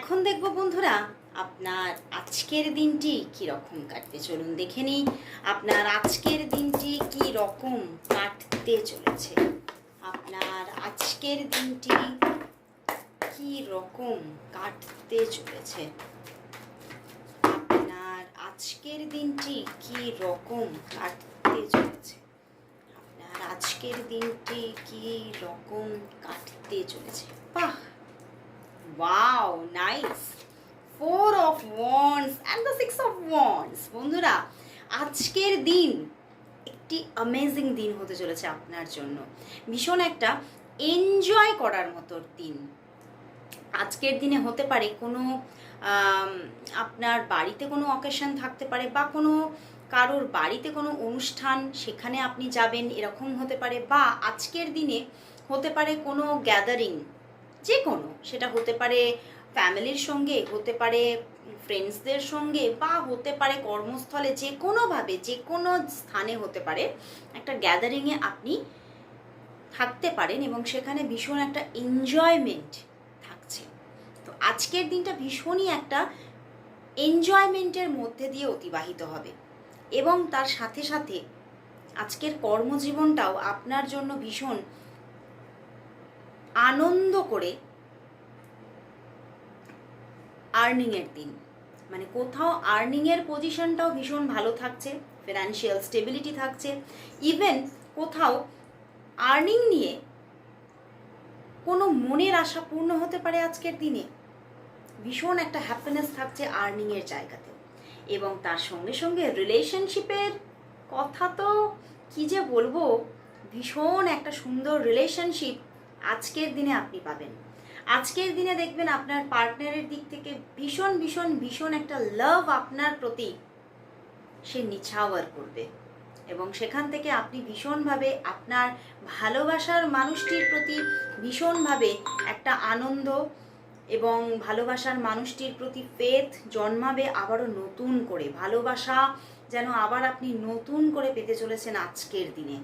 এখন দেখব বন্ধুরা আপনার আজকের দিনটি কি রকম কাটবে। চলুন দেখে নিই আপনার আজকের দিনটি কি রকম কাটতে চলেছে। আপনার আজকের দিনটি কি রকম কাটতে চলেছে। আপনার আজকের দিনটি কি রকম কাটতে চলেছে। আপনার আজকের দিনটি কি রকম কাটতে চলেছে। বাহ, wow, nice. 4 of wands and the 6 of wands। বন্ধুরা, আজকের দিন একটি অ্যামেজিং দিন হতে চলেছে আপনার জন্য। ভীষণ একটা এনজয় করার মতো দিন আজকের দিনে হতে পারে। কোনো আপনার বাড়িতে কোনো অকেশন থাকতে পারে, বা কোনো কারোর বাড়িতে কোনো অনুষ্ঠান, সেখানে আপনি যাবেন, এরকম হতে পারে। বা আজকের দিনে হতে পারে কোনো গ্যাদারিং, যে কোনো, সেটা হতে পারে ফ্যামিলির সঙ্গে, হতে পারে ফ্রেন্ডসদের সঙ্গে, বা হতে পারে কর্মস্থলে, যে কোনোভাবে যে কোনো স্থানে হতে পারে একটা গ্যাদারিংয়ে আপনি থাকতে পারেন, এবং সেখানে ভীষণ একটা এনজয়মেন্ট থাকছে। তো আজকের দিনটা ভীষণই একটা এনজয়মেন্টের মধ্যে দিয়ে অতিবাহিত হবে, এবং তার সাথে সাথে আজকের কর্মজীবনটাও আপনার জন্য ভীষণ আনন্দ করে আর্নিংয়ের দিন। মানে কোথাও আর্নিংয়ের পজিশনটাও ভীষণ ভালো থাকছে, ফিনান্সিয়াল স্টেবিলিটি থাকছে। ইভেন কোথাও আর্নিং নিয়ে কোনো মনের আশা পূর্ণ হতে পারে আজকের দিনে। ভীষণ একটা হ্যাপিনেস থাকছে আর্নিংয়ের জায়গাতে। এবং তার সঙ্গে সঙ্গে রিলেশনশিপের কথা তো কী যে বলবো, ভীষণ একটা সুন্দর রিলেশনশিপ আজকের দিনে আপনি পাবেন। আজকের দিনে দেখবেন আপনার পার্টনারের দিক থেকে ভীষণ ভীষণ ভীষণ একটা লাভ আপনার প্রতি সে নিছাওয়ার করবে, এবং সেখান থেকে আপনি ভীষণভাবে আপনার ভালোবাসার মানুষটির প্রতি ভীষণভাবে একটা আনন্দ, এবং ভালোবাসার মানুষটির প্রতি ফেথ জন্মাবে আবারও নতুন করে। ভালোবাসা যেন আবার আপনি নতুন করে পেতে চলেছেন আজকের দিনে।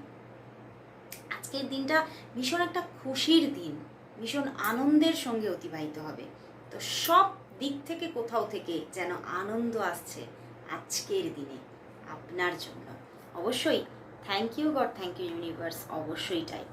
আজকের দিনটা ভীষণ একটা খুশির দিন, ভীষণ আনন্দের সঙ্গে অতিবাহিত হবে। তো সব দিক থেকে কোথাও থেকে যেন আনন্দ আসছে আজকের দিনে আপনার জন্য। অবশ্যই thank you God, thank you universe, অবশ্যই তাই।